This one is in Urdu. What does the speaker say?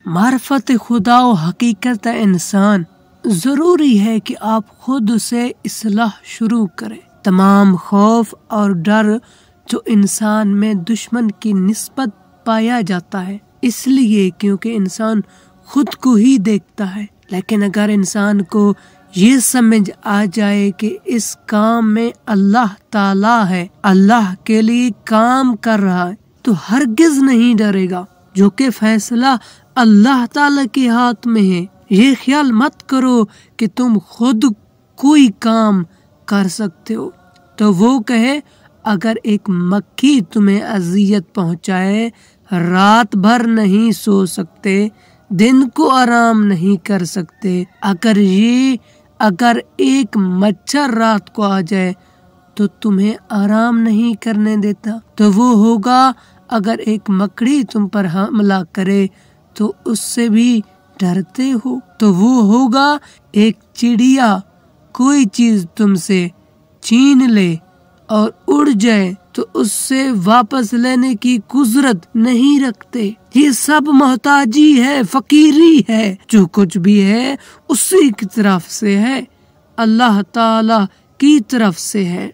معرفت خدا و حقیقت انسان، ضروری ہے کہ آپ خود سے اصلاح شروع کریں۔ تمام خوف اور ڈر جو انسان میں دشمن کی نسبت پایا جاتا ہے، اس لیے کیونکہ انسان خود کو ہی دیکھتا ہے۔ لیکن اگر انسان کو یہ سمجھ آ جائے کہ اس کام میں اللہ تعالیٰ ہے، اللہ کے لیے کام کر رہا ہے، تو ہرگز نہیں ڈرے گا، جو کہ فیصلہ اللہ تعالیٰ کے ہاتھ میں ہے۔ یہ خیال مت کرو کہ تم خود کوئی کام کر سکتے ہو۔ تو وہ کہے، اگر ایک مکھی تمہیں اذیت پہنچائے، رات بھر نہیں سو سکتے، دن کو آرام نہیں کر سکتے، اگر ایک مچھر رات کو آ جائے تو تمہیں آرام نہیں کرنے دیتا، تو وہ ہوگا اگر ایک مکڑی تم پر حملہ کرے تو اس سے بھی ڈرتے ہو، تو وہ ہوگا ایک چڑیا کوئی چیز تم سے چھین لے اور اڑ جائے تو اس سے واپس لینے کی قدرت نہیں رکھتے۔ یہ سب محتاجی ہے، فقیری ہے، جو کچھ بھی ہے اسی کی طرف سے ہے، اللہ تعالی کی طرف سے ہے۔